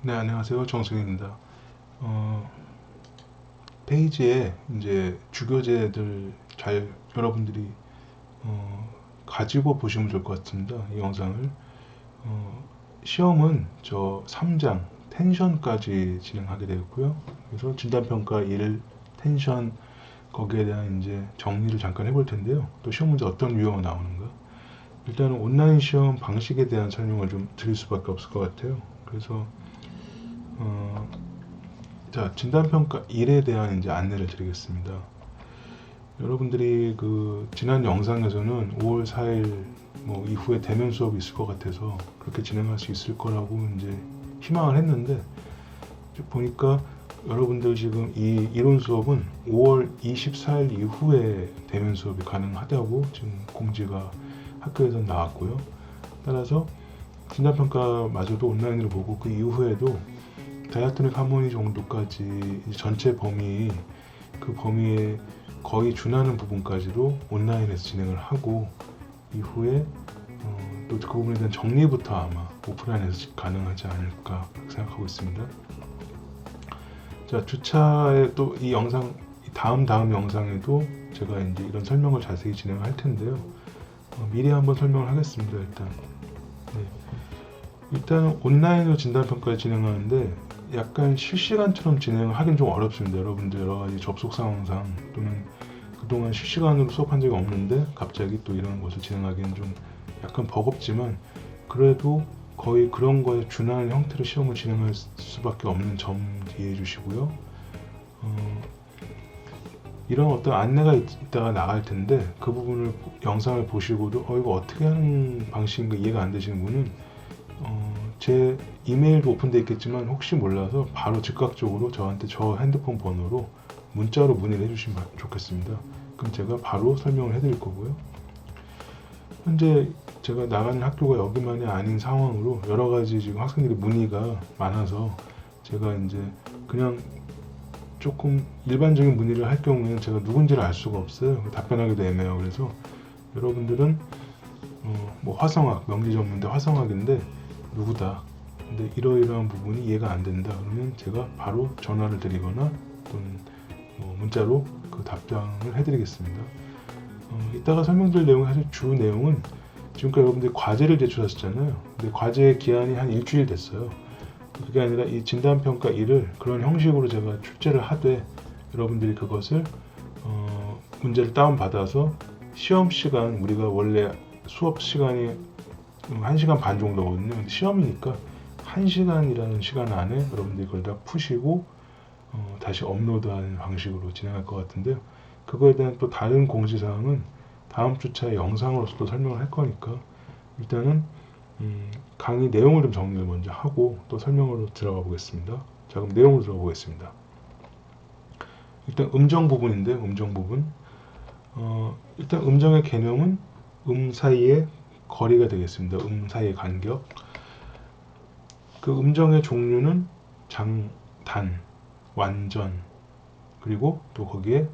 네, 안녕하세요. 정승입니다. 페이지에 이제 주교재들 잘 여러분들이 가지고 보시면 좋을 것 같습니다. 이 영상을. 시험은 저 3장 텐션까지 진행하게 되었고요. 그래서 진단평가 1 텐션 거기에 대한 이제 정리를 잠깐 해볼 텐데요. 또 시험 문제 어떤 유형으로 나오는가. 일단은 온라인 시험 방식에 대한 설명을 좀 드릴 수밖에 없을 것 같아요. 그래서 어, 자, 진단평가 1에 대한 이제 안내를 드리겠습니다. 여러분들이 그 지난 영상에서는 5월 4일 뭐 이후에 대면 수업이 있을 것 같아서 그렇게 진행할 수 있을 거라고 이제 희망을 했는데 보니까 여러분들 지금 이 이론 수업은 5월 24일 이후에 대면 수업이 가능하다고 지금 공지가 학교에서 나왔고요. 따라서 진단평가마저도 온라인으로 보고 그 이후에도 다이아토닉 하모니 정도까지 전체 범위 그 범위에 거의 준하는 부분까지도 온라인에서 진행을 하고 이후에 또 그 부분에 대한 정리부터 아마 오프라인에서 가능하지 않을까 생각하고 있습니다. 자, 주차에 또 이 영상 다음 영상에도 제가 이제 이런 설명을 자세히 진행할 텐데요. 미리 한번 설명을 하겠습니다. 일단 온라인으로 진단평가를 진행하는데 약간 실시간처럼 진행을 하긴 좀 어렵습니다. 여러분들 여러 가지 접속 상황상 또는 그동안 실시간으로 수업한 적이 없는데 갑자기 또 이런 것을 진행하기는 좀 약간 버겁지만 그래도 거의 그런 거에 준하는 형태로 시험을 진행할 수밖에 없는 점 이해해 주시고요. 이런 어떤 안내가 있다가 나갈 텐데 그 부분을 영상을 보시고도 이거 어떻게 하는 방식인가 이해가 안 되시는 분은 제 이메일도 오픈되어 있겠지만 혹시 몰라서 바로 즉각적으로 저한테 저 핸드폰 번호로 문자로 문의를 해주시면 좋겠습니다. 그럼 제가 바로 설명을 해드릴 거고요. 현재 제가 나가는 학교가 여기만이 아닌 상황으로 여러 가지 지금 학생들이 문의가 많아서 제가 이제 그냥 조금 일반적인 문의를 할 경우에는 제가 누군지를 알 수가 없어요. 답변하기도 애매해요. 그래서 여러분들은 뭐 화성학, 명지 전문대 화성학인데 누구다. 근데 이러이러한 부분이 이해가 안 된다. 그러면 제가 바로 전화를 드리거나 또는 뭐 문자로 그 답장을 해드리겠습니다. 이따가 설명드릴 내용은 사실 주 내용은 지금까지 여러분들이 과제를 제출하셨잖아요. 근데 과제 기한이 한 일주일 됐어요. 그게 아니라 이 진단평가 1을 그런 형식으로 제가 출제를 하되 여러분들이 그것을 문제를 다운받아서 시험 시간 우리가 원래 수업 시간이 1시간 반 정도거든요. 근데 시험이니까 1시간이라는 시간 안에 여러분들이 그걸 다 푸시고 다시 업로드하는 방식으로 진행할 것 같은데요. 그거에 대한 또 다른 공지사항은 다음 주차에 영상으로서도 설명을 할 거니까 일단은 강의 내용을 좀 정리를 먼저 하고 또 설명으로 들어가 보겠습니다. 자, 그럼 내용으로 들어가 보겠습니다. 일단 음정 부분인데 음정 부분 일단 음정의 개념은 사이의 거리가 되겠습니다. 사이의 간격. 그 음정의 종류는 장, 단, 완전, 그리고 또 거기에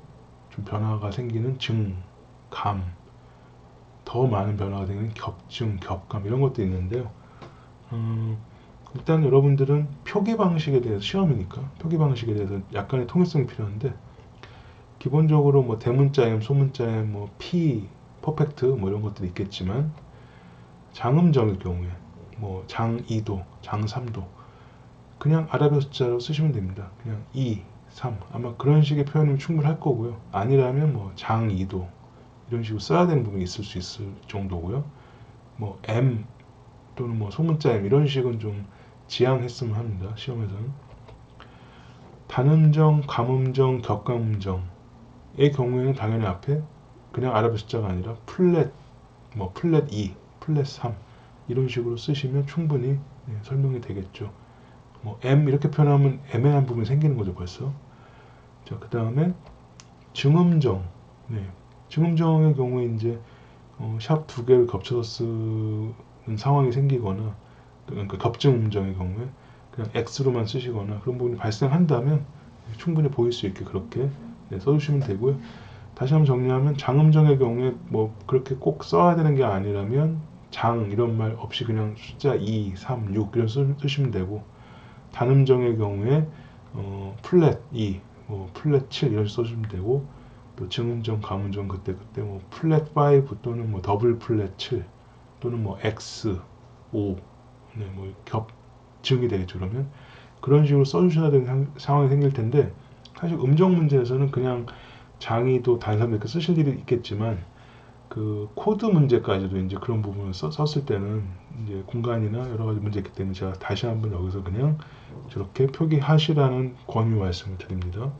좀 변화가 생기는 증, 감, 더 많은 변화가 생기는 겹증, 겹감 이런 것도 있는데요. 일단 여러분들은 표기 방식에 대해서 시험이니까 표기 방식에 대해서 약간의 통일성이 필요한데 기본적으로 뭐 대문자음, 소문자음, 뭐 피, 퍼펙트 뭐 이런 것들이 있겠지만 장음정일 경우에 뭐 장 2도, 장 3도 그냥 아라비아 숫자로 쓰시면 됩니다. 그냥 2, 3 아마 그런 식의 표현이면 충분할 거고요. 아니라면 뭐 장 2도 이런 식으로 써야 되는 부분이 있을 수 있을 정도고요. 뭐 M 또는 뭐 소문자 M 이런 식은 좀 지양했으면 합니다. 시험에서는. 단음정, 감음정, 격감음정의 경우에는 당연히 앞에 그냥 아라비아 숫자가 아니라 플랫, 뭐 플랫 2, 플랫 3 이런 식으로 쓰시면 충분히 설명이 되겠죠. 뭐 M 이렇게 표현하면 애매한 부분이 생기는 거죠 벌써. 자, 그 다음에 증음정. 증음정의 경우에 이제 샵 두 개를 겹쳐서 쓰는 상황이 생기거나 그러니까 겹증 음정의 경우에 그냥 X로만 쓰시거나 그런 부분이 발생한다면 충분히 보일 수 있게 그렇게 써주시면 되고요. 다시 한번 정리하면 장음정의 경우에 뭐 그렇게 꼭 써야 되는 게 아니라면 장 이런 말 없이 그냥 숫자 2, 3, 6 이런 쓰시면 되고 단음정의 경우에 플랫 2, 플랫 7 이런 식으로 써주면 되고, 또 증음정, 감음정 그때 플랫 5 또는 더블 플랫 7 또는 X 5, 네, 증이 되겠죠. 그러면 그런 식으로 써주셔야 되는 상황이 생길 텐데, 사실 음정 문제에서는 그냥 장이도 단삼도 이렇게 쓰실 일이 있겠지만, 그 코드 문제까지도 이제 그런 부분을 썼을 때는 이제 공간이나 여러 가지 문제 있기 때문에 제가 다시 한번 여기서 그냥 저렇게 표기하시라는 권유 말씀을 드립니다.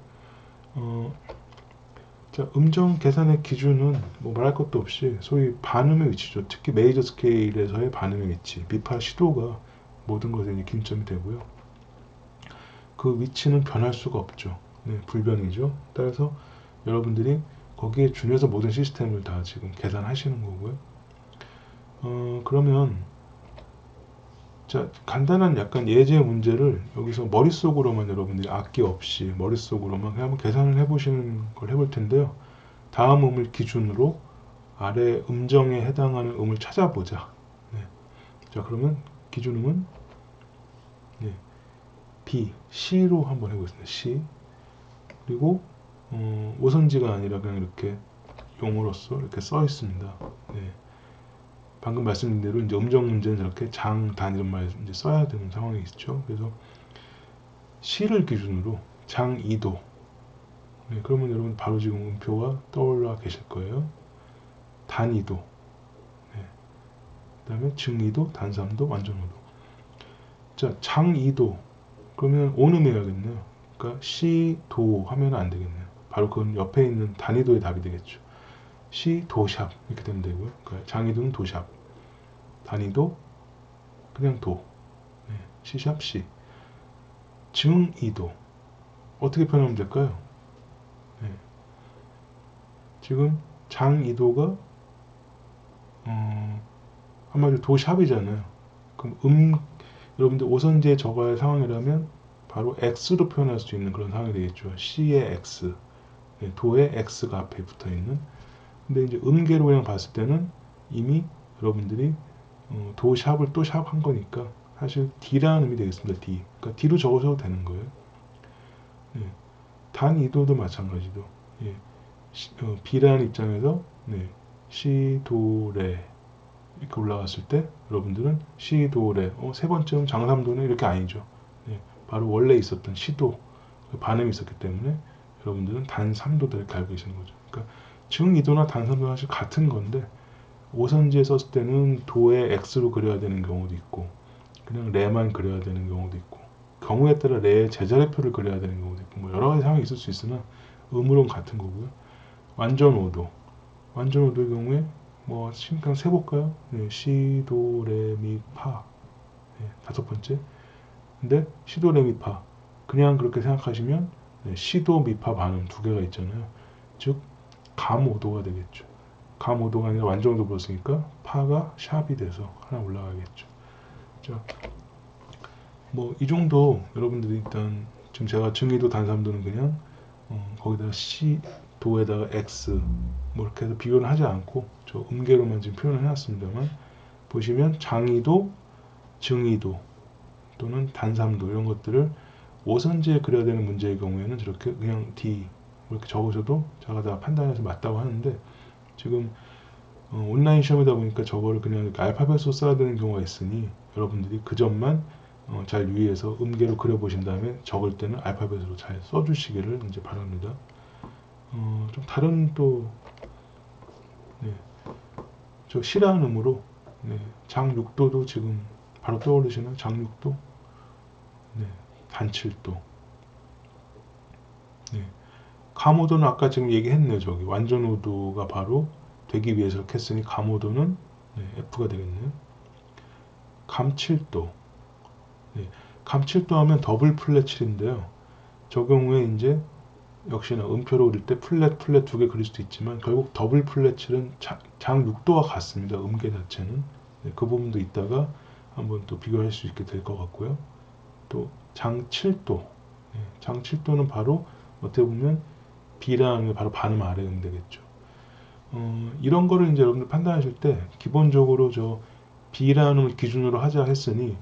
자, 음정 계산의 기준은 말할 것도 없이 소위 반음의 위치죠. 특히 메이저 스케일에서의 반음의 위치, 미파 시도가 모든 것에 이제 기준점이 되고요. 그 위치는 변할 수가 없죠. 네, 불변이죠. 따라서 여러분들이 거기에 준해서 모든 시스템을 다 지금 계산하시는 거고요. 그러면 자, 간단한 약간 예제 문제를 여기서 머릿속으로만 여러분들이 악기 없이 머릿속으로만 한번 계산을 해보시는 걸 해볼 텐데요. 다음 음을 기준으로 아래 음정에 해당하는 음을 찾아보자. 네. 자, 그러면 기준음은 네, B, C로 한번 해보겠습니다. C. 그리고 오선지가 아니라 그냥 이렇게 용어로서 이렇게 써 있습니다. 네. 방금 말씀드린 대로 이제 음정 문제는 저렇게 장, 단 이런 말 이제 써야 되는 상황이 있죠. 그래서 C를 기준으로 장 2도. 네, 그러면 여러분 바로 지금 음표가 떠올라 계실 거예요. 단 2도. 네. 그 다음에 증 2도, 단 3도, 완전 5도. 자, 장 2도. 그러면 온음해야겠네요. 그러니까 C, 도 하면 안 되겠네요. 바로 그 옆에 있는 단위도의 답이 되겠죠. C, 도샵 이렇게 되면 되고요. 그러니까 장이도는 도샵, 단위도 그냥 도, 네, C샵 C. 증이도 어떻게 표현하면 될까요? 네. 지금 장이도가 한마디로 도샵이잖아요. 그럼 여러분들 오선지에 적어야 할 상황이라면 바로 X로 표현할 수 있는 그런 상황이 되겠죠. C의 X, 네, 도의 X가 앞에 붙어 있는. 근데 이제 음계로 그냥 봤을 때는 이미 여러분들이 도샵을 또 샵 한 거니까 사실 D라는 의미 되겠습니다. D. 그러니까 D로 적으셔도 되는 거예요. 네. 단 이도도 마찬가지도. 예. B라는 입장에서 네. C, 도, 레 이렇게 올라갔을 때 여러분들은 C, 도, 레 세 번째는 장삼도는 이렇게 아니죠. 네. 바로 원래 있었던 시도 반음이 있었기 때문에 여러분들은 단 3도도 이렇게 알고 계시는 거죠. 그러니까 증이도나 단 3도는 사실 같은 건데 오선지에 썼을 때는 도에 X로 그려야 되는 경우도 있고 그냥 레만 그려야 되는 경우도 있고 경우에 따라 레의 제자리표를 그려야 되는 경우도 있고 여러 가지 상황이 있을 수 있으나 음으로는 같은 거고요. 완전 5도 완전 5도의 경우에 그냥 세볼까요? 네, 시, 도, 레, 미, 파 네, 다섯 번째. 근데 시, 도, 레, 미, 파 그냥 그렇게 생각하시면 네, 시, 도, 미, 파 반음 두 개가 있잖아요. 즉 감 5도가 되겠죠. 감 5도가 아니라 완전도 불었으니까 파가 샵이 돼서 하나 올라가겠죠. 자, 이 정도 여러분들이 일단 지금 제가 증이도 단삼도는 그냥 거기다가 C 도에다가 X 이렇게 해서 비교는 하지 않고 저 음계로만 지금 표현을 해놨습니다만 보시면 장이도, 증이도 또는 단삼도 이런 것들을 오선지에 그려야 되는 문제의 경우에는 저렇게 그냥 D 이렇게 적으셔도 제가 다 판단해서 맞다고 하는데 지금 온라인 시험이다 보니까 저거를 그냥 이렇게 알파벳으로 써야 되는 경우가 있으니 여러분들이 그 점만 잘 유의해서 음계로 그려보신 다음에 적을 때는 알파벳으로 잘 써주시기를 이제 바랍니다. 좀 다른 또 네, 저 싫어하는 음으로 네, 장6도도 지금 바로 떠오르시나요? 장6도? 네, 단7도. 네. 감5도는 아까 지금 얘기했네요. 저기 완전 5도가 바로 되기 위해서 이렇게 했으니 감5도는 네, F가 되겠네요. 감7도. 네, 감7도 하면 더블 플랫 7인데요. 저 경우에 이제 역시나 음표로 그릴 때 플랫 두 개 그릴 수도 있지만 결국 더블 플랫 7은 장 6도와 같습니다. 음계 자체는. 네, 그 부분도 이따가 한번 또 비교할 수 있게 될 것 같고요. 또 장 7도. 네, 장 7도는 바로 어떻게 보면 B라는 게 바로 반음 아래 음 되겠죠. 이런 거를 이제 여러분들 판단하실 때 기본적으로 저 B라는 걸 기준으로 하자 했으니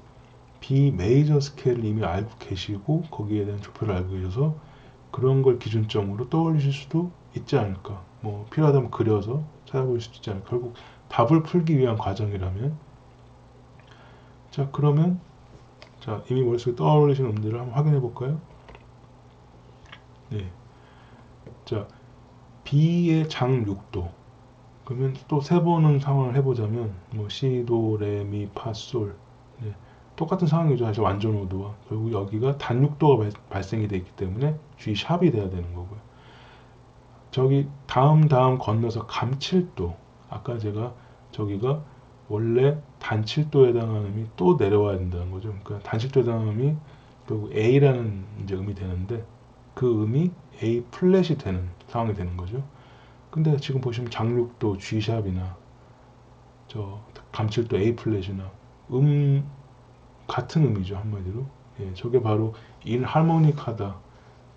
B 메이저 스케일을 이미 알고 계시고 거기에 대한 조표를 알고 계셔서 그런 걸 기준점으로 떠올리실 수도 있지 않을까. 뭐 필요하다면 그려서 찾아볼 수도 있지 않을까. 결국 답을 풀기 위한 과정이라면. 자, 그러면 자, 이미 머릿속에 떠올리신 음들을 한번 확인해 볼까요? 네. 자, B의 장 6도. 그러면 또 세 번은 상황을 해보자면 뭐 C, 도, 레, 미, 파, 솔. 네. 똑같은 상황이죠. 사실 완전 오도와 결국 여기가 단 6도가 발생이 되어 있기 때문에 G 샵이 돼야 되는 거고요. 저기 다음 건너서 감 7도. 아까 제가 저기가 원래 단 7도에 해당하는 음이 또 내려와야 된다는 거죠. 그러니까 단 7도에 해당하는 음이 결국 A라는 이제 음이 되는데 그 음이 A 플랫이 되는 상황이 되는 거죠. 근데 지금 보시면 장육도 G샵이나 저 감칠도 A 플랫이나 같은 음이죠, 한마디로. 예, 저게 바로 인하모닉하다.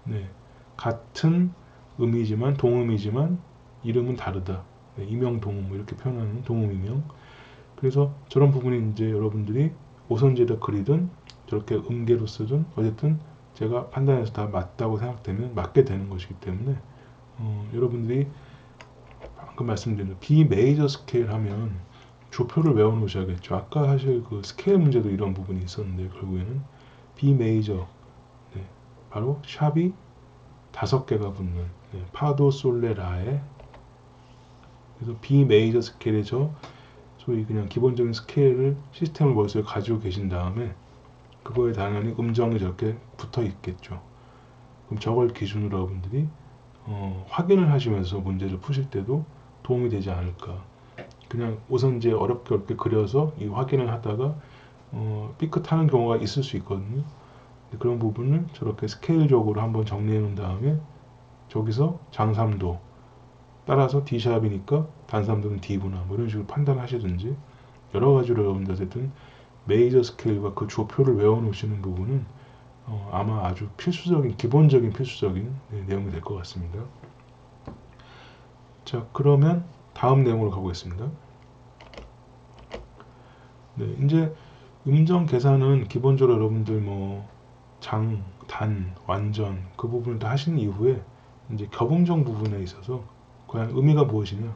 네, 같은 음이지만 동음이지만 이름은 다르다. 네, 이명 동음 이렇게 표현하는 동음 이명. 그래서 저런 부분이 이제 여러분들이 오선지에다 그리든 저렇게 음계로 쓰든 어쨌든 제가 판단해서 다 맞다고 생각되면 맞게 되는 것이기 때문에 여러분들이 방금 말씀드린 B 메이저 스케일 하면 조표를 외워 놓으셔야겠죠. 아까 사실 그 스케일 문제도 이런 부분이 있었는데 결국에는 B 메이저, 네, 바로 샵이 5개가 붙는, 네, 파도 솔레 라에. 그래서 B 메이저 스케일의 소위 그냥 기본적인 스케일을 시스템을 머릿속에 가지고 계신 다음에 그거에 당연히 음정이 저렇게 붙어 있겠죠. 그럼 저걸 기준으로 여러분들이 확인을 하시면서 문제를 푸실 때도 도움이 되지 않을까. 그냥 오선지에 어렵게 그려서 이 확인을 하다가 삐끗하는 경우가 있을 수 있거든요. 그런 부분을 저렇게 스케일적으로 한번 정리해 놓은 다음에 저기서 장3도 따라서 D샵이니까 단3도는 D구나 뭐 이런 식으로 판단하시든지 여러 가지로 여러분들 어쨌든 메이저 스케일과 그 조표를 외워 놓으시는 부분은 아마 아주 필수적인 기본적인 필수적인, 네, 내용이 될 것 같습니다. 자, 그러면 다음 내용으로 가보겠습니다. 네, 이제 음정 계산은 기본적으로 여러분들 뭐 장, 단, 완전 그 부분을 다 하신 이후에 이제 겹음정 부분에 있어서 과연 의미가 무엇이냐,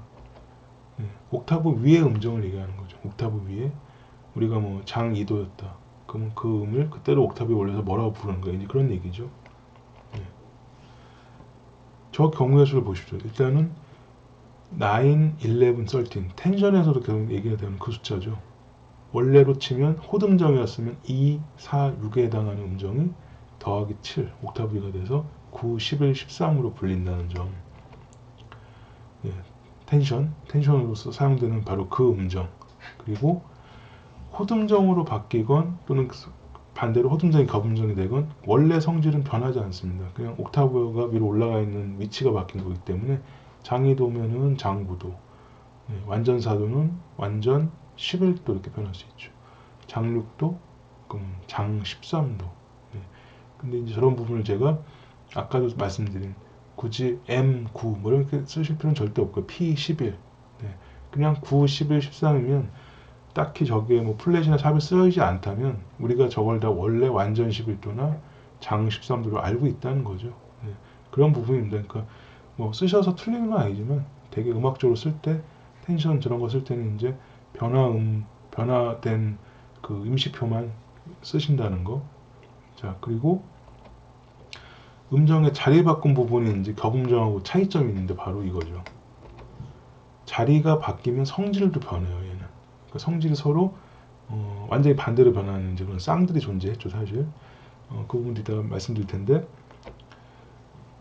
네, 옥타브 위의 음정을 얘기하는 거죠. 옥타브 위에 우리가 뭐 장 2도였다. 그러면 그 음을 그대로 옥타브에 올려서 뭐라고 부르는 거야. 이제 그런 얘기죠. 네. 저 경우의 수를 보십시오. 일단은 9, 11, 13 텐션에서도 계속 얘기가 되는 그 숫자죠. 원래로 치면 호듬정이었으면 2, 4, 6에 해당하는 음정이 더하기 7 옥타브가 돼서 9, 11, 13으로 불린다는 점. 예, 텐션으로서 사용되는 바로 그 음정. 그리고 호듬정으로 바뀌건 또는 반대로 호듬정이 겹음정이 되건 원래 성질은 변하지 않습니다. 그냥 옥타브가 위로 올라가 있는 위치가 바뀐 거기 때문에 장이도면은 장구도, 네, 완전사도는 완전 11도 이렇게 표현할 수 있죠. 장육도, 그럼 장 13도. 네. 근데 이제 저런 부분을 제가 아까도 말씀드린 굳이 M9 뭐 이렇게 쓰실 필요는 절대 없고요. P11. 네. 그냥 9, 11, 13이면 딱히 저기에 뭐 플랫이나 샵이 쓰여지지 않다면 우리가 저걸 다 원래 완전 11도나 장 13도로 알고 있다는 거죠. 네. 그런 부분입니다. 그러니까 뭐 쓰셔서 틀리는 건 아니지만 되게 음악적으로 쓸 때 텐션 저런 거 쓸 때는 이제 변화된 그 임시표만 쓰신다는 거. 자, 그리고 음정의 자리 바꾼 부분이 이제 겹음정하고 차이점이 있는데 바로 이거죠. 자리가 바뀌면 성질도 변해요, 얘는. 그러니까 성질이 서로 완전히 반대로 변하는 이제 그런 쌍들이 존재했죠, 사실. 그 부분도 이따가 말씀드릴 텐데,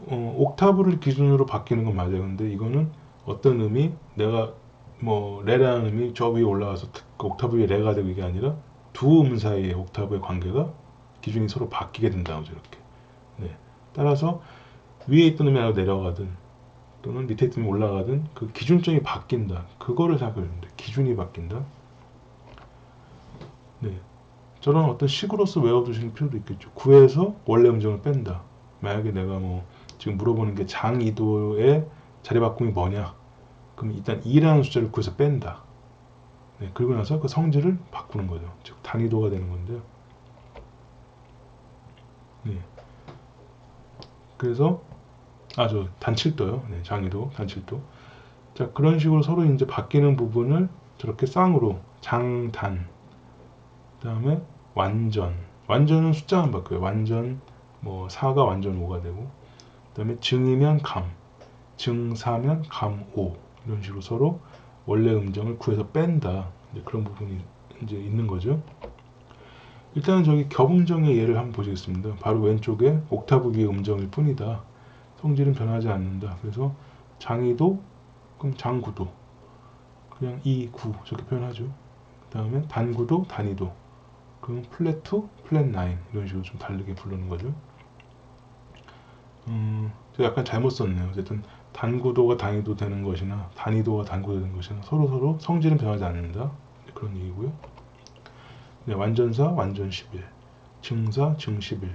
옥타브를 기준으로 바뀌는 건 맞아요. 근데 이거는 어떤 음이 내가 뭐 레라는 음이 저 위에 올라가서 그 옥타브 위에 레가 되고 이게 아니라 두 음 사이의 옥타브의 관계가 기준이 서로 바뀌게 된다는 거죠, 이렇게. 네. 따라서 위에 있던 음이 아니라 내려가든 또는 밑에 있던 음이 올라가든 그 기준점이 바뀐다. 그거를 생각해야 됩니다. 기준이 바뀐다. 네. 저런 어떤 식으로서 외워두실 필요도 있겠죠. 9에서 원래 음정을 뺀다. 만약에 내가 뭐 지금 물어보는 게 장이도의 자리 바꿈이 뭐냐? 그럼 일단 2라는 숫자를 9에서 뺀다. 네, 그리고 나서 그 성질을 바꾸는 거죠. 즉 단위도가 되는 건데요. 그래서 저 단칠도요. 네, 장이도, 단칠도. 자, 그런 식으로 서로 이제 바뀌는 부분을 저렇게 쌍으로 장, 단, 그다음에 완전. 완전은 숫자만 바뀌어요. 완전 뭐 4가 완전 5가 되고, 그다음에 증이면 감, 증4면 감 5. 이런 식으로 서로 원래 음정을 구해서 뺀다. 이제 그런 부분이 이제 있는 거죠. 일단은 저기 겹음정의 예를 한번 보시겠습니다. 바로 왼쪽에 옥타브 위의 음정일 뿐이다. 성질은 변하지 않는다. 그래서 장이도, 그럼 장구도, 그냥 이, 구 저렇게 표현하죠. 그 다음에 단구도, 단이도, 그럼 플랫2, 플랫9 이런 식으로 좀 다르게 부르는 거죠. 제가 약간 잘못 썼네요. 어쨌든 단구도가 단위도 되는 것이나 단위도가 단구도 되는 것이나 서로 성질은 변하지 않는다. 그런 얘기고요. 네, 완전사, 완전 11, 증사, 증 11.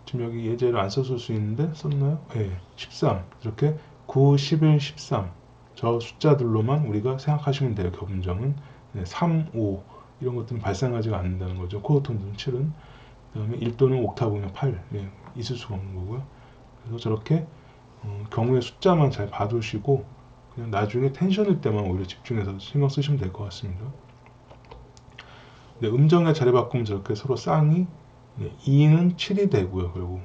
지금 여기 예제를 안 썼을 수 있는데 썼나요? 네, 13 이렇게 9, 11, 13 저 숫자들로만 우리가 생각하시면 돼요. 겹음정은 3, 5 이런 것들은 발생하지 않는다는 거죠. 코어톤 7은. 그 다음에 1도는 옥타브면 8 있을 수가 없는 거고요. 그래서 저렇게 경우의 숫자만 잘 봐두시고 그냥 나중에 텐션일 때만 오히려 집중해서 신경 쓰시면 될 것 같습니다. 네, 음정의 자리 바꾸면 저렇게 서로 쌍이 2는 7이 되고요. 그리고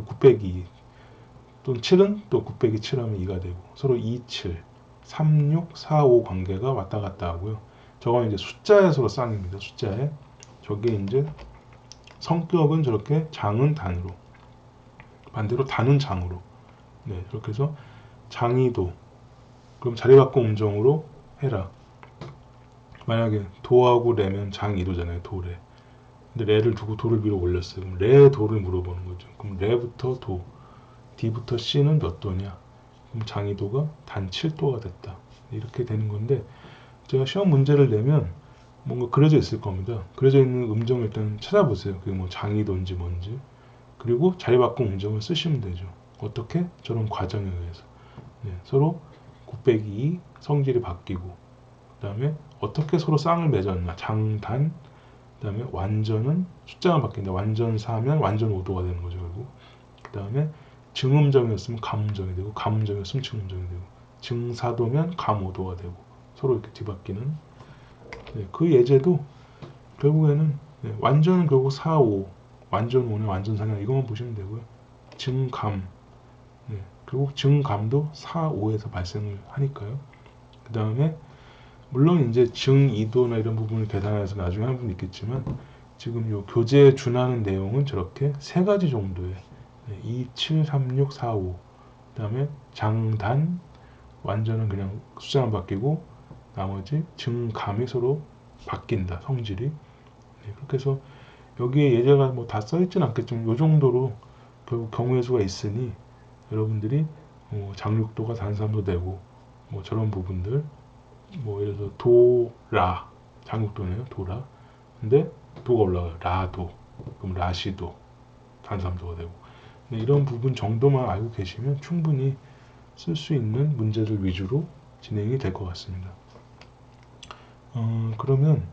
9 빼기 2 또는 7은 또 9 빼기 7하면 2가 되고 서로 2, 7, 3, 6, 4, 5 관계가 왔다 갔다 하고요. 저건 이제 숫자에 서로 쌍입니다. 숫자에. 저게 이제 성격은 저렇게 장은 단으로 반대로 단은 장으로 네, 이렇게 해서 장이도 그럼 자리 바꾼 음정으로 해라. 만약에 도하고 레면 장이도잖아요. 도레. 근데 레를 두고 도를 위로 올렸어요. 그럼 레 도를 물어보는 거죠. 그럼 레부터 도, D부터 C는 몇 도냐? 그럼 장이도가 단 7도가 됐다. 이렇게 되는 건데 제가 시험 문제를 내면 뭔가 그려져 있을 겁니다. 그려져 있는 음정을 일단 찾아보세요. 그게 뭐 장이도인지 뭔지. 그리고 자리 바꾼 음정을 쓰시면 되죠. 어떻게? 저런 과정에 의해서. 네, 서로 9 빼기 2 성질이 바뀌고 그 다음에 어떻게 서로 쌍을 맺었나 장단 그 다음에 완전은 숫자가 바뀐다. 완전 4면 완전 5도가 되는 거죠. 결국 그 다음에 증음정이었으면 감음정이 되고 감음정이었으면 증음정이 되고 증사도면 감오도가 되고 서로 이렇게 뒤바뀌는 네, 그 예제도 결국에는 네, 완전은 결국 4, 5 완전 5는 완전 4냐 이것만 보시면 되고요. 증감 네, 결국 증감도 4, 5에서 발생을 하니까요. 그 다음에 물론 이제 증2도나 이런 부분을 계산해서 나중에 한 분 있겠지만 지금 요 교재에 준하는 내용은 저렇게 세 가지 정도의 2, 7, 3, 6, 4, 5 그 다음에 장단 완전은 그냥 숫자만 바뀌고 나머지 증감이 서로 바뀐다 성질이 그렇게 해서 여기에 예제가 뭐 다 써있진 않겠지만 요 정도로 결국 경우의 수가 있으니 여러분들이 장육도가 단삼도 되고 뭐 저런 부분들 뭐 예를 들어서 도라 장육도네요 도라 근데 도가 올라가요 라도 그럼 라시도 단삼도가 되고 이런 부분 정도만 알고 계시면 충분히 쓸 수 있는 문제들 위주로 진행이 될 것 같습니다. 그러면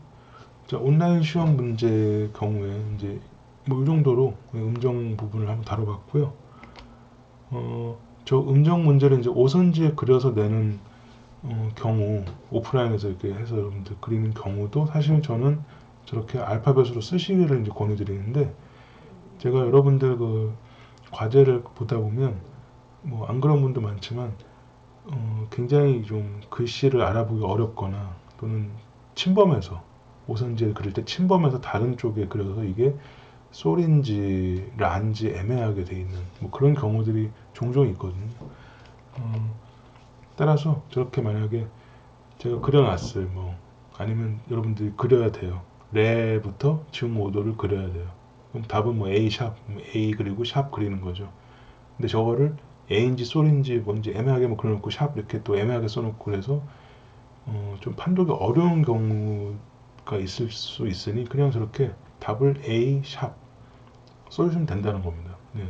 자, 온라인 시험 문제 경우에 이제 뭐 이 정도로 음정 부분을 한번 다뤄봤고요. 저 음정 문제를 이제 오선지에 그려서 내는 경우 오프라인에서 이렇게 해서 여러분들 그리는 경우도 사실 저는 저렇게 알파벳으로 쓰시기를 이제 권유드리는데 제가 여러분들 그 과제를 보다 보면 뭐 안 그런 분도 많지만 굉장히 좀 글씨를 알아보기 어렵거나 또는 침범해서 오선지에 그릴 때 침범해서 다른 쪽에 그려서 이게 솔인지 란지 애매하게 돼 있는 뭐 그런 경우들이 종종 있거든요. 따라서 저렇게 만약에 제가 그려놨어요. 뭐 아니면 여러분들이 그려야 돼요. 레부터 증오도를 그려야 돼요. 그럼 답은 뭐 A 샵, A 그리고 샵 그리는 거죠. 근데 저거를 A인지 솔인지 뭔지 애매하게 뭐 그려놓고 샵 이렇게 또 애매하게 써놓고 그래서 좀 판독이 어려운 경우가 있을 수 있으니 그냥 저렇게 답을 A 샵 써주시면 된다는 겁니다. 네.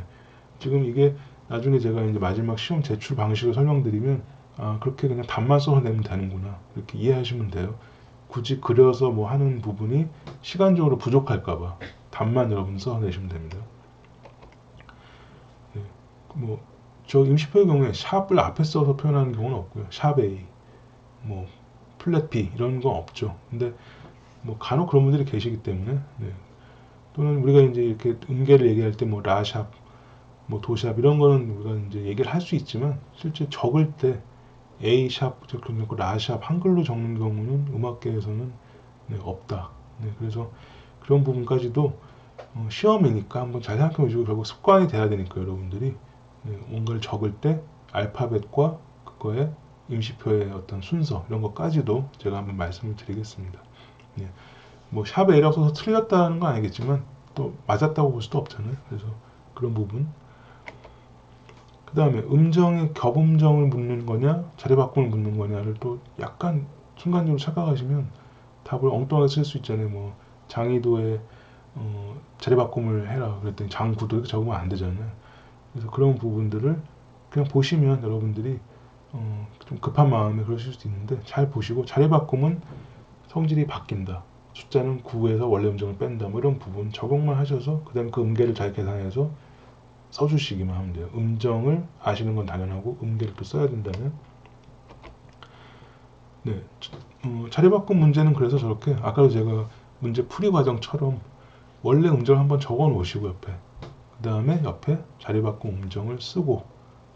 지금 이게 나중에 제가 이제 마지막 시험 제출 방식을 설명드리면 그렇게 그냥 답만 써서 내면 되는구나 이렇게 이해하시면 돼요. 굳이 그려서 뭐 하는 부분이 시간적으로 부족할까봐 답만 여러분 써서 내시면 됩니다. 뭐 저 임시표의 경우에 샵을 앞에 써서 표현하는 경우는 없고요. 샵 A, 뭐 플랫 B 이런 건 없죠. 근데 뭐 간혹 그런 분들이 계시기 때문에 네. 또는 우리가 이제 이렇게 음계를 얘기할 때 뭐 라샵, 뭐 도샵 이런 거는 우리가 이제 얘기를 할 수 있지만 실제 적을 때 A샵, 그리고 라샵 한글로 적는 경우는 음악계에서는 네, 없다. 네, 그래서 그런 부분까지도 시험이니까 한번 잘 생각해 보시고 결국 습관이 돼야 되니까 여러분들이 네, 뭔가를 적을 때 알파벳과 그거의 임시표의 어떤 순서 이런 것까지도 제가 한번 말씀을 드리겠습니다. 네, 뭐 샵에 A라고 써서 틀렸다는 건 아니겠지만 또 맞았다고 볼 수도 없잖아요. 그래서 그런 부분. 그 다음에 음정에 겹음정을 묻는 거냐 자리 바꿈을 묻는 거냐를 또 약간 순간적으로 착각하시면 답을 엉뚱하게 쓸 수 있잖아요. 뭐 장이도에 자리 바꿈을 해라 그랬더니 장구도 이렇게 적으면 안 되잖아요. 그래서 그런 부분들을 그냥 보시면 여러분들이 좀 급한 마음에 그러실 수도 있는데 잘 보시고 자리 바꿈은 성질이 바뀐다. 숫자는 9에서 원래 음정을 뺀다. 뭐 이런 부분 적용만 하셔서 그 다음에 그 음계를 잘 계산해서 써주시기만 하면 돼요. 음정을 아시는 건 당연하고 음계를 또 써야 된다면 네, 자리 바꿈 문제는 그래서 저렇게 아까도 제가 문제 풀이 과정처럼 원래 음정을 한번 적어 놓으시고 옆에 그 다음에 옆에 자리 바꿈 음정을 쓰고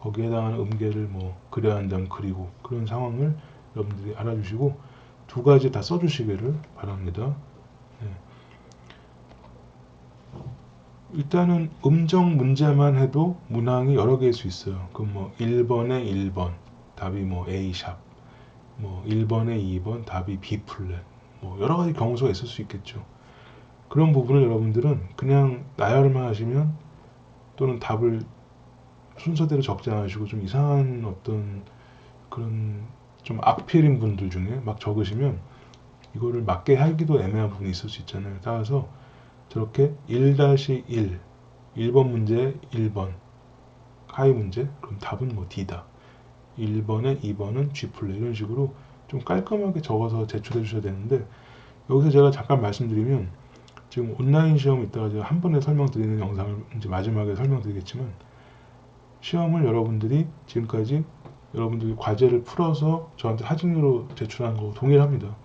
거기에 해당하는 음계를 뭐 그려야 한다면 그리고 그런 상황을 여러분들이 알아주시고 두 가지 다 써주시기를 바랍니다. 네. 일단은 음정 문제만 해도 문항이 여러 개일 수 있어요. 그럼 뭐 1번에 1번 답이 뭐 A샵, 뭐 1번에 2번 답이 B 플랫, 뭐 여러 가지 경우가 있을 수 있겠죠. 그런 부분을 여러분들은 그냥 나열만 하시면 또는 답을 순서대로 적지 않으시고 좀 이상한 어떤 그런 좀 악필인 분들 중에 막 적으시면 이거를 맞게 하기도 애매한 부분이 있을 수 있잖아요. 따라서 저렇게 1-1 1번 문제 1번 하위 문제 그럼 답은 뭐 D다. 1번에 2번은 G 플랫 이런 식으로 좀 깔끔하게 적어서 제출해 주셔야 되는데 여기서 제가 잠깐 말씀드리면 지금 온라인 시험 이따가 제가 한 번에 설명드리는 영상을 이제 마지막에 설명드리겠지만 시험을 여러분들이 지금까지 여러분들이 과제를 풀어서 저한테 사진으로 제출한 거 동일합니다.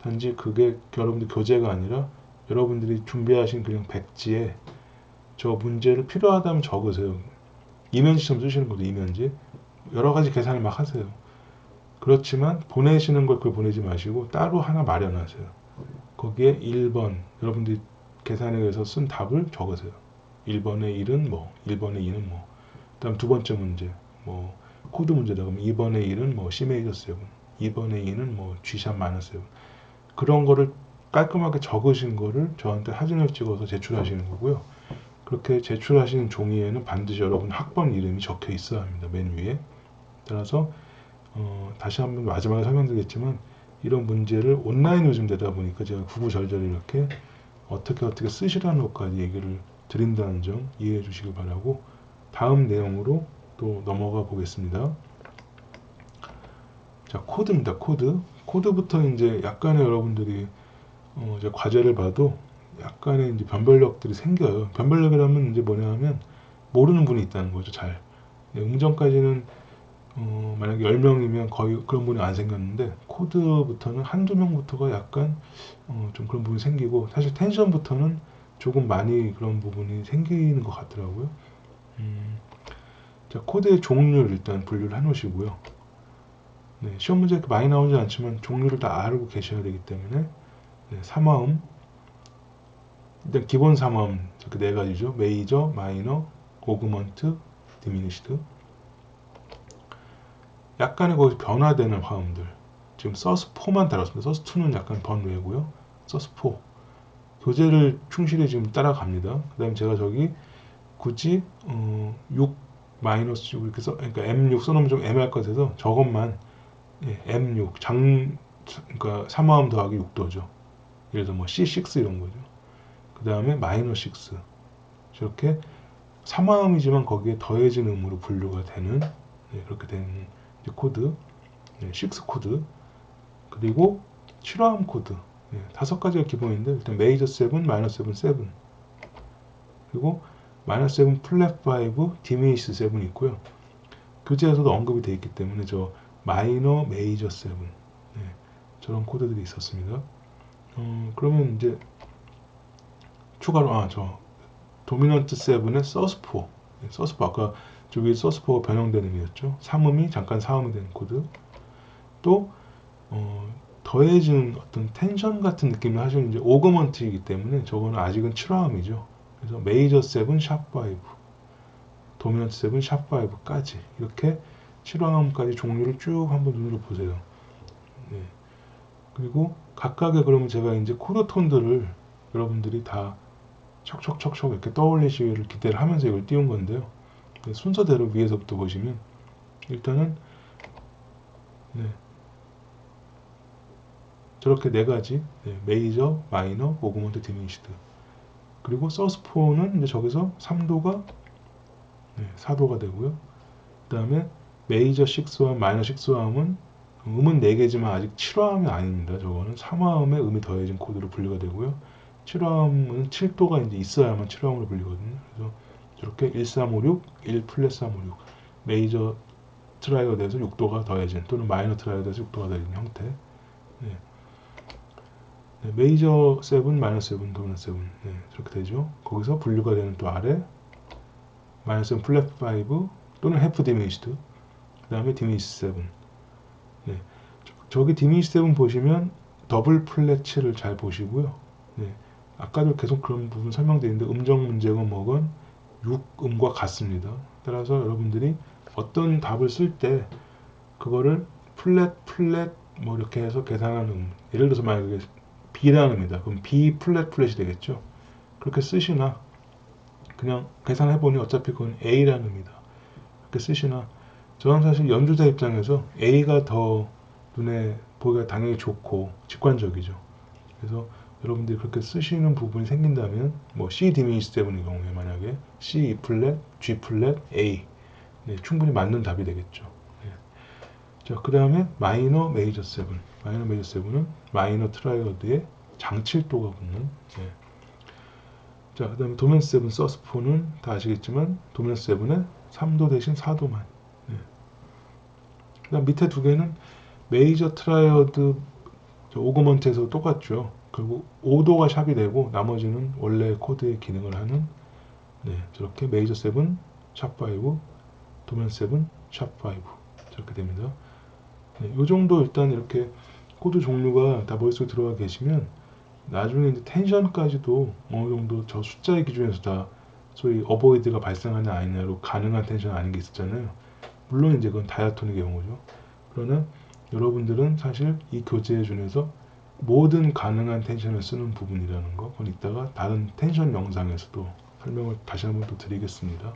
단지 그게 여러분들 교재가 아니라 여러분들이 준비하신 그냥 백지에 저 문제를 필요하다면 적으세요. 이면지처럼 쓰시는 거죠. 이면지. 여러 가지 계산을 막 하세요. 그렇지만 보내시는 걸 그걸 보내지 마시고 따로 하나 마련하세요. 거기에 1번 여러분들이 계산에 의해서 쓴 답을 적으세요. 1번에 1은 뭐 1번에 2는 뭐 그다음 두 번째 문제 뭐 코드 문제다 그러면 2번에 1은 뭐 C 메이저 7 2번에 2는 뭐 G 샵 마이너 7 그런 거를 깔끔하게 적으신 거를 저한테 사진을 찍어서 제출하시는 거고요. 그렇게 제출하시는 종이에는 반드시 여러분 학번 이름이 적혀 있어야 합니다. 맨 위에. 따라서 다시 한번 마지막에 설명드리겠지만 이런 문제를 온라인 요즘 되다 보니까 제가 구구절절 이렇게 어떻게 쓰시라는 것까지 얘기를 드린다는 점 이해해 주시기 바라고 다음 내용으로 또 넘어가 보겠습니다. 자, 코드입니다. 코드부터 이제 약간의 여러분들이 이제 과제를 봐도 약간의 이제 변별력들이 생겨요. 변별력이라면 이제 뭐냐 하면 모르는 분이 있다는 거죠. 잘. 네, 음정까지는 만약에 10명이면 거의 그런 분이 안 생겼는데 코드부터는 한두 명부터가 약간 좀 그런 부분이 생기고 사실 텐션부터는 조금 많이 그런 부분이 생기는 것 같더라고요. 자, 코드의 종류를 일단 분류를 해 놓으시고요. 네, 시험 문제 이렇게 많이 나오지 않지만 종류를 다 알고 계셔야 되기 때문에 네, 3화음 일단 기본 3화음 이렇게 네 가지죠. 메이저, 마이너, 오그먼트, 디미니시드 약간의 거기서 변화되는 화음들 지금 서스4만 다뤘습니다. 서스2는 약간 번외고요. 서스4 교재를 충실히 지금 따라갑니다. 그 다음에 제가 저기 굳이 6 마이너스 6 이렇게 그러니까 M6 써놓으면 좀 애매할 것 같아서 저것만 예, M6 그러니까 3화음 더하기 6도죠. 예를 들어 뭐 C6 이런 거죠. 그 다음에 마이너 6 이렇게 3화음이지만 거기에 더해진 음으로 분류가 되는 네, 그렇게 된 코드 네, 6 코드 그리고 7화음 코드 네, 5가지가 기본인데 일단 메이저 7, 마이너 7, 7 그리고 마이너 7 플랫 5 디미니시 7이 있고요. 교재에서도 언급이 되어 있기 때문에 저 마이너 메이저 7 저런 코드들이 있었습니다. 그러면 이제 추가로 저 도미넌트 7의 서스4 서스4 아까 저기 서스4가 변형되는 의미였죠. 3음이 잠깐 4음이 되는 코드. 또 더해진 어떤 텐션 같은 느낌을 하시는 이제 오거먼트이기 때문에 저거는 아직은 7화음이죠. 그래서 메이저 7 샵 5 도미넌트 7 샵 5까지 이렇게 7화음까지 종류를 쭉 한번 눈으로 보세요. 네. 그리고 각각의 그러면 제가 이제 코드 톤들을 여러분들이 다 척척척척 이렇게 떠올리시기를 기대를 하면서 이걸 띄운 건데요. 순서대로 위에서부터 보시면 일단은 저렇게 네 가지 메이저, 마이너, 오그먼트, 디미니시드 그리고 서스4는 이제 저기서 3도가 4도가 되고요. 그 다음에 메이저 6와 마이너 6화음은 음은 4개지만 아직 7화음이 아닙니다. 저거는 3화음에 음이 더해진 코드로 분류가 되고요. 7화음은 7도가 이제 있어야만 7화음으로 분류거든요. 그래서 저렇게 1356, 1 플랫 356 메이저 트라이어드에서 6도가 더해진 또는 마이너 트라이어드에서 6도가 더해진 형태. 메이저 7, 마이너 7, 도미넌트 7 저렇게 되죠. 거기서 분류가 되는 또 아래 마이너 7 플랫 5 또는 해프 디미니시드 그 다음에 디미니시 7 저기 디미니시 7 보시면 더블 플랫 7을 잘 보시고요. 아까도 계속 그런 부분 설명드렸는데 음정 문제건 뭐건 6음과 같습니다. 따라서 여러분들이 어떤 답을 쓸 때 그거를 플랫 뭐 이렇게 해서 계산하는 예를 들어서 만약에 B라는 음이다. 그럼 B 플랫 플랫이 되겠죠. 그렇게 쓰시나 그냥 계산해보니 어차피 그건 A라는 음이다. 그렇게 쓰시나 저는 사실 연주자 입장에서 A가 더 눈에 보기가 당연히 좋고 직관적이죠. 그래서 여러분들이 그렇게 쓰시는 부분이 생긴다면 뭐 C 디미니시 7의 경우에 만약에 C, E 플랫, G 플랫, A 충분히 맞는 답이 되겠죠. 자, 그 다음에 마이너 메이저 7 마이너 메이저 7은 마이너 트라이어드에 장칠도가 붙는 자, 그 다음에 도미넌트 7 서스4는 다 아시겠지만 도미넌트 7에 3도 대신 4도만 그 다음 밑에 두 개는 메이저 트라이어드 오거먼트에서 똑같죠. 그리고 5도가 샵이 되고 나머지는 원래 코드의 기능을 하는 저렇게 메이저 7 샵 5 도미넌트 7 샵 5 저렇게 됩니다. 이 정도 일단 이렇게 코드 종류가 다 머릿속에 들어가 계시면 나중에 이제 텐션까지도 어느 정도 저 숫자의 기준에서 다 소위 어보이드가 발생하냐 아니냐로 가능한 텐션 아닌 게 있었잖아요. 물론 이제 그건 다이아토닉의 경우죠. 그러나 여러분들은 사실 이 교재 중에서 모든 가능한 텐션을 쓰는 부분이라는 거 그건 이따가 다른 텐션 영상에서도 설명을 다시 한번 또 드리겠습니다.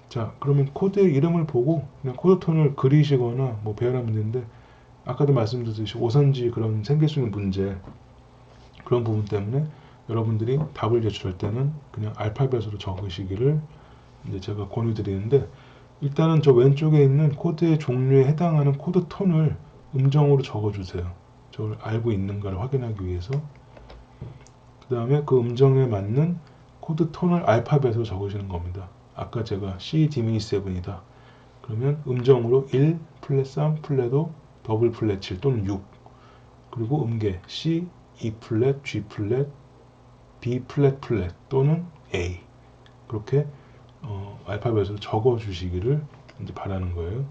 자, 그러면 코드의 이름을 보고 그냥 코드 톤을 그리시거나 뭐 배열한 문제인데 아까도 말씀드렸듯이 오선지 그런 생길 수 있는 문제 그런 부분 때문에 여러분들이 답을 제출할 때는 그냥 알파벳으로 적으시기를 이제 제가 권유드리는데 일단은 저 왼쪽에 있는 코드의 종류에 해당하는 코드 톤을 음정으로 적어주세요. 저걸 알고 있는가를 확인하기 위해서 그 다음에 그 음정에 맞는 코드 톤을 알파벳으로 적으시는 겁니다. 아까 제가 C 디미니시 7이다. 그러면 음정으로 1, 플랫 3, 플랫5, 더블 플랫 7 또는 6 그리고 음계 C, E 플랫, G 플랫, B 플랫 플랫 또는 A 그렇게 알파벳으로 적어 주시기를 이제 바라는 거예요.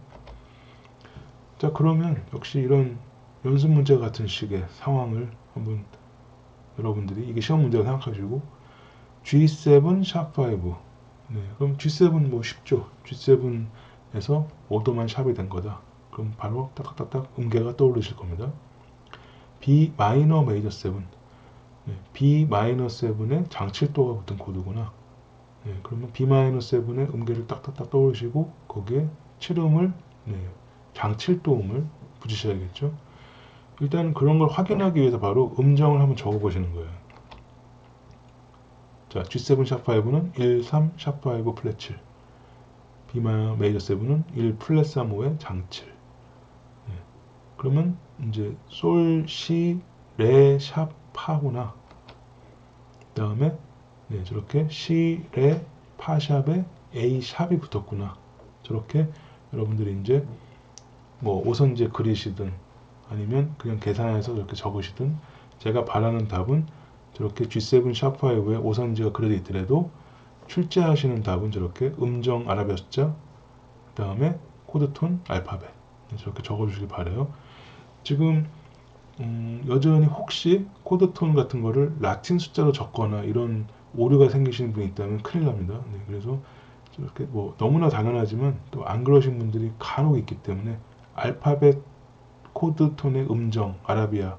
자, 그러면 역시 이런 연습 문제 같은 식의 상황을 한번 여러분들이 이게 시험 문제라고 생각하시고 G7 샵5 그럼 G7 뭐 쉽죠. G7에서 5도만 샵이 된 거다. 그럼 바로 딱딱딱딱 음계가 떠오르실 겁니다. B 마이너 메이저 7 B 마이너 7에 장칠도가 붙은 코드구나. 그러면 B 마이너 7의 음계를 딱딱딱 떠오르시고 거기에 7음을 장칠도 음을 붙이셔야겠죠. 일단 그런 걸 확인하기 위해서 바로 음정을 한번 적어 보시는 거예요. 자, G7 샵5는 1, 3 샵5 플랫 7 B 마이너 메이저 7은 1 플랫 3, 5의 장칠 그러면 이제 솔, 시, 레, 샵, 파구나. 그 다음에 네, 저렇게 C에 파샵에 A 샵이 붙었구나. 저렇게 여러분들이 이제 뭐 오선지에 그리시든 아니면 그냥 계산해서 저렇게 적으시든 제가 바라는 답은 저렇게 G7 샵5에 오선지가 그려져 있더라도 출제하시는 답은 저렇게 음정 아라비아 숫자 그 다음에 코드톤 알파벳 저렇게 적어주시기 바래요. 지금 여전히 혹시 코드톤 같은 거를 라틴 숫자로 적거나 이런 오류가 생기시는 분이 있다면 큰일 납니다. 네, 그래서 저렇게 뭐 너무나 당연하지만 또 안 그러신 분들이 간혹 있기 때문에 알파벳 코드톤의 음정 아라비아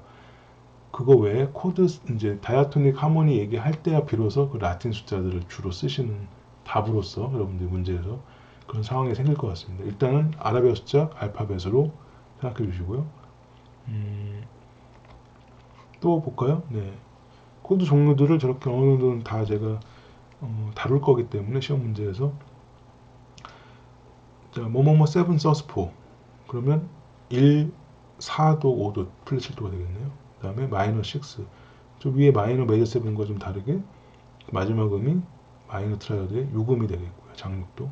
그거 외에 코드 이제 다이아토닉 하모니 얘기할 때야 비로소 그 라틴 숫자들을 주로 쓰시는 답으로서 여러분들 문제에서 그런 상황이 생길 것 같습니다. 일단은 아라비아 숫자 알파벳으로 생각해 주시고요. 또 볼까요? 네. 코드 종류들을 저렇게 어느 정도는 다 제가 다룰 거기 때문에 시험 문제에서 자, 뭐뭐뭐 7 서스포 그러면 1, 4도, 5도, 플랫 7도가 되겠네요. 그 다음에 마이너 6. 저 위에 마이너 메이저 7과 좀 다르게 마지막 음이 마이너 트라이어드의 6음이 되겠고요. 장육도.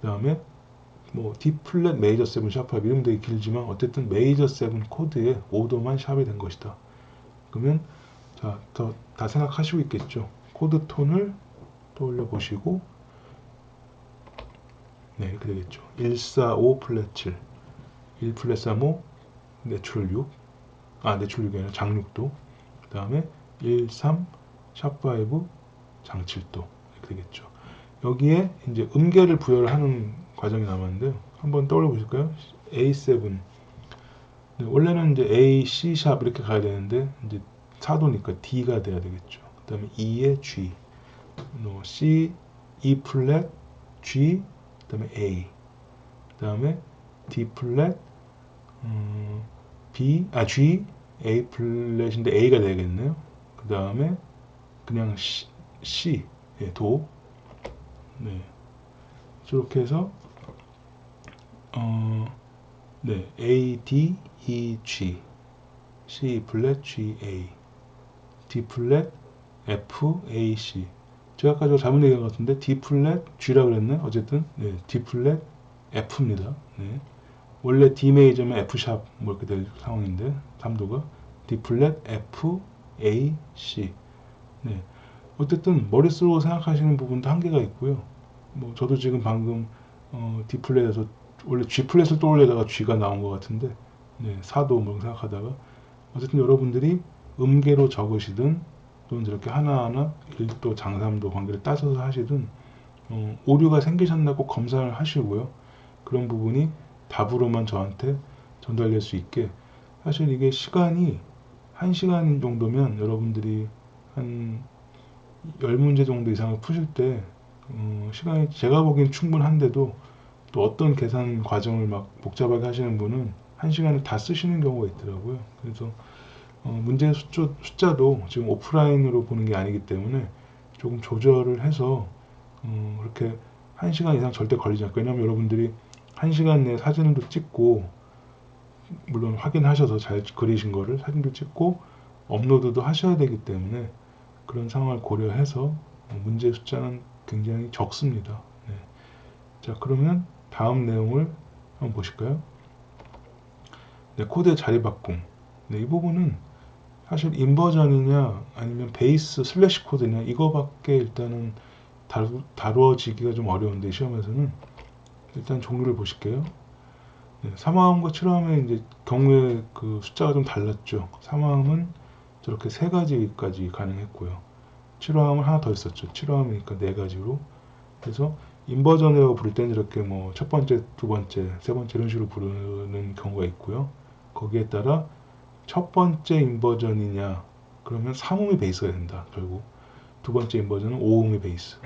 그 다음에 뭐 D 플랫 메이저 7 샵5 이름 되게 길지만 어쨌든 메이저 7 코드에 5도만 샵이 된 것이다. 그러면 자, 다 생각하시고 있겠죠. 코드 톤을 떠올려 보시고 네, 이렇게 되겠죠. 145 플랫 7 1 플랫 35 내추럴 6 내추럴 6이 아니라 장육도 그 다음에 13 샵5 장칠도 이렇게 되겠죠. 여기에 이제 음계를 부여를 하는 과정이 남았는데요. 한번 떠올려 보실까요? A7 네, 원래는 이제 A, C 샵 이렇게 가야 되는데 이제 4도니까 D가 돼야 되겠죠. 그 다음에 E에 G C, E 플랫, G 그 다음에 A 그 다음에 D 플랫 G, A 플랫인데 A가 되겠네요. 그 다음에 그냥 C 예, 도 네. 이렇게 해서 네, A, D, E, G C 플랫, G, A D 플랫, F, A, C 제가 아까 잘못 얘기한 것 같은데 D 플랫, G라고 그랬네. 어쨌든 네, D 플랫, F입니다. 네. 원래 D 메이저면 F 샵 뭐 이렇게 될 상황인데 3도가 D 플랫, F, A, C 네. 어쨌든 머릿속으로 생각하시는 부분도 한계가 있고요. 뭐 저도 지금 방금 D 플랫에서 원래 G 플랫을 떠올리다가 G가 나온 것 같은데 네, 4도 뭐 생각하다가 어쨌든 여러분들이 음계로 적으시든 또는 저렇게 하나하나 1도, 장삼도 관계를 따져서 하시든 오류가 생기셨나 꼭 검사를 하시고요. 그런 부분이 답으로만 저한테 전달될 수 있게 사실 이게 시간이 1시간 정도면 여러분들이 한 10문제 정도 이상을 푸실 때 시간이 제가 보기엔 충분한데도 또 어떤 계산 과정을 막 복잡하게 하시는 분은 1시간을 다 쓰시는 경우가 있더라고요. 그래서 문제 숫자도 지금 오프라인으로 보는 게 아니기 때문에 조금 조절을 해서 그렇게 1시간 이상 절대 걸리지 않고 왜냐하면 여러분들이 1시간 내에 사진도 찍고 물론 확인하셔서 잘 그리신 거를 사진도 찍고 업로드도 하셔야 되기 때문에 그런 상황을 고려해서 문제 숫자는 굉장히 적습니다. 네. 자 그러면 다음 내용을 한번 보실까요? 네, 코드의 자리 바꿈. 네, 이 부분은 사실 인버전이냐 아니면 베이스 슬래시 코드냐 이거밖에 일단은 다루어지기가 좀 어려운데 시험에서는 일단 종류를 보실게요. 네, 3화음과 7화음의 이제 경우에 그 숫자가 좀 달랐죠. 3화음은 저렇게 3가지까지 가능했고요. 7화음은 하나 더 있었죠. 7화음이니까 4가지로. 그래서 인버전이라고 부를 때는 이렇게 뭐 첫 번째, 두 번째, 세 번째 이런 식으로 부르는 경우가 있고요. 거기에 따라 첫 번째 인버전이냐 그러면 3음이 베이스가 된다. 결국 두 번째 인버전은 5음이 베이스.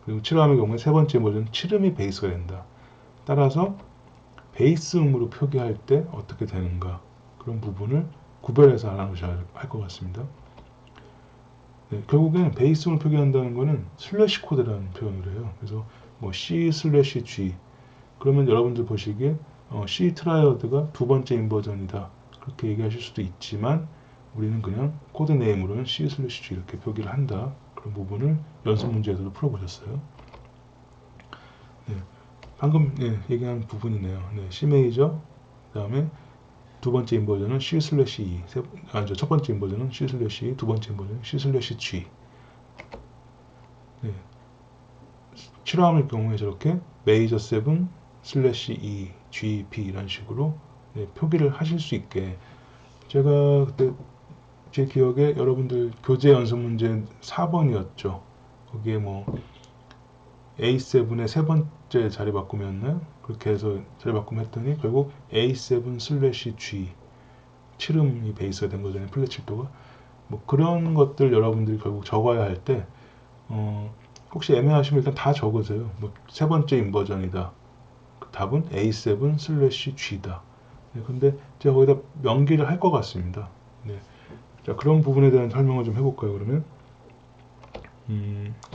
그리고 7화음의 경우에 세 번째 인버전은 7음이 베이스가 된다. 따라서 베이스 음으로 표기할 때 어떻게 되는가 그런 부분을 구별해서 알아놓으셔야 할 것 같습니다. 네, 결국에는 베이스 음을 표기한다는 것은 슬래시 코드라는 표현을 해요. 그래서 뭐 C 슬래시 G 그러면 여러분들 보시기에 C 트라이어드가 두 번째 인버전이다 그렇게 얘기하실 수도 있지만 우리는 그냥 코드 네임으로는 C 슬래시 G 이렇게 표기를 한다 그런 부분을 연습 문제에서도 풀어보셨어요. 네, 방금 얘기한 부분이네요. 네, C 메이저, 그 다음에 두 번째 인버전은 C 슬래시 E, 첫 번째 인버전은 C 슬래시 E, 두 번째 인버전은 C 슬래시 G. 네, 7화음일 경우에 저렇게 메이저 7 슬래시 E, G, B 이런 식으로 표기를 하실 수 있게 제가 그때 제 기억에 여러분들 교재 연습 문제 4번이었죠. 거기에 뭐 A7의 세 번째 자리 바꾸면은 그렇게 해서 자리 바꾸면 했더니 결국 A7 슬래시 G 7음이 베이스가 된 거잖아요. 플랫 7도가. 뭐 그런 것들 여러분들이 결국 적어야 할 때 혹시 애매하시면 일단 다 적으세요. 뭐 세 번째 인버전이다. 그 답은 A7 슬래시 G다. 네, 근데 제가 거기다 명기를 할 것 같습니다. 네. 자, 그런 부분에 대한 설명을 좀 해볼까요, 그러면?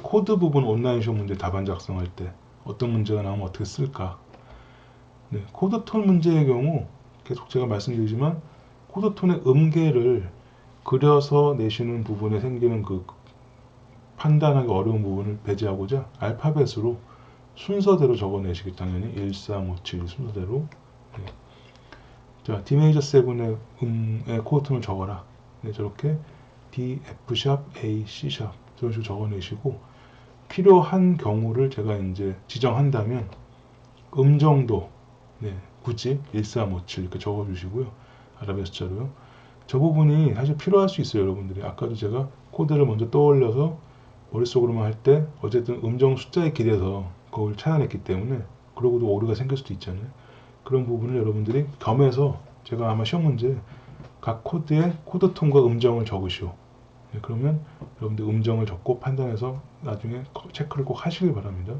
코드 부분 온라인 시험 문제 답안 작성할 때 어떤 문제가 나오면 어떻게 쓸까? 네, 코드톤 문제의 경우 계속 제가 말씀드리지만 코드톤의 음계를 그려서 내시는 부분에 생기는 그 판단하기 어려운 부분을 배제하고자 알파벳으로 순서대로 적어내시기 당연히 1, 3, 5, 7 순서대로. 네. 자, D 메이저 7의 음의 코드톤을 적어라. 네, 저렇게 D, F 샵, A, C 샵 이런 식으로 적어내시고 필요한 경우를 제가 이제 지정한다면 음정도 굳이 1, 3, 5, 7 이렇게 적어주시고요. 아라비아 숫자로요. 저 부분이 사실 필요할 수 있어요, 여러분들이. 아까도 제가 코드를 먼저 떠올려서 머릿속으로만 할 때 어쨌든 음정 숫자에 기대서 그걸 찾아냈기 때문에 그러고도 오류가 생길 수도 있잖아요. 그런 부분을 여러분들이 겸해서 제가 아마 시험 문제 각 코드의 코드톤과 음정을 적으시오. 네, 그러면 여러분들 음정을 적고 판단해서 나중에 체크를 꼭 하시길 바랍니다.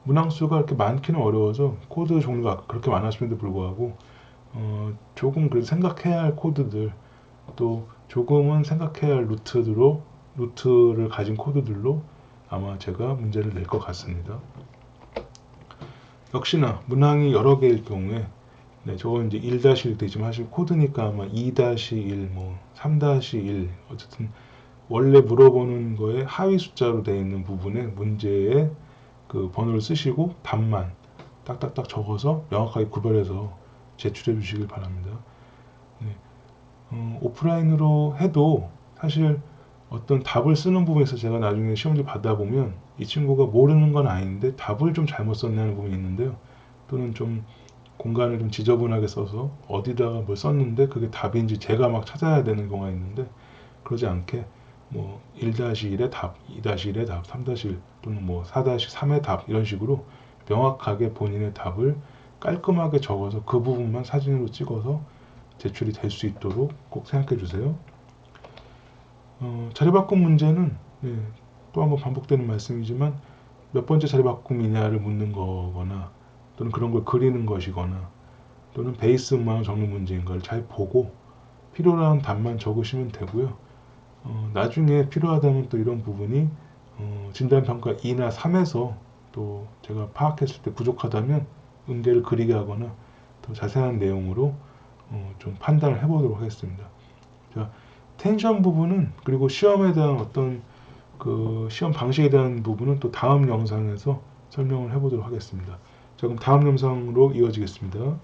문항수가 이렇게 많기는 어려워서 코드 종류가 그렇게 많았음에도 불구하고 조금 그래도 생각해야 할 코드들 또 조금은 생각해야 할 루트를 가진 코드들로 아마 제가 문제를 낼 것 같습니다. 역시나 문항이 여러 개일 경우에 저거 이제 1-1 되지만 사실 코드니까 아마 2-1, 뭐 3-1 어쨌든 원래 물어보는 거에 하위 숫자로 되어 있는 부분에 문제에 그 번호를 쓰시고 답만 딱딱딱 적어서 명확하게 구별해서 제출해 주시길 바랍니다. 네. 오프라인으로 해도 사실 어떤 답을 쓰는 부분에서 제가 나중에 시험지 받아보면 이 친구가 모르는 건 아닌데 답을 좀 잘못 썼네 하는 부분이 있는데요. 또는 좀 공간을 좀 지저분하게 써서 어디다가 뭘 썼는데 그게 답인지 제가 막 찾아야 되는 경우가 있는데 그러지 않게 뭐 1-1의 답, 2-1의 답, 3-1 또는 뭐 4-3의 답 이런 식으로 명확하게 본인의 답을 깔끔하게 적어서 그 부분만 사진으로 찍어서 제출이 될 수 있도록 꼭 생각해 주세요. 자리바꿈 문제는 또 한번 반복되는 말씀이지만 몇 번째 자리바꿈이냐를 묻는 거거나 또는 그런 걸 그리는 것이거나 또는 베이스 음악을 적는 문제인 걸 잘 보고 필요한 답만 적으시면 되고요. 나중에 필요하다면 또 이런 부분이 진단평가 2나 3에서 또 제가 파악했을 때 부족하다면 음계를 그리게 하거나 더 자세한 내용으로 좀 판단을 해보도록 하겠습니다. 자, 텐션 부분은 그리고 시험에 대한 어떤 그 시험 방식에 대한 부분은 또 다음 영상에서 설명을 해보도록 하겠습니다. 자, 그럼 다음 영상으로 이어지겠습니다.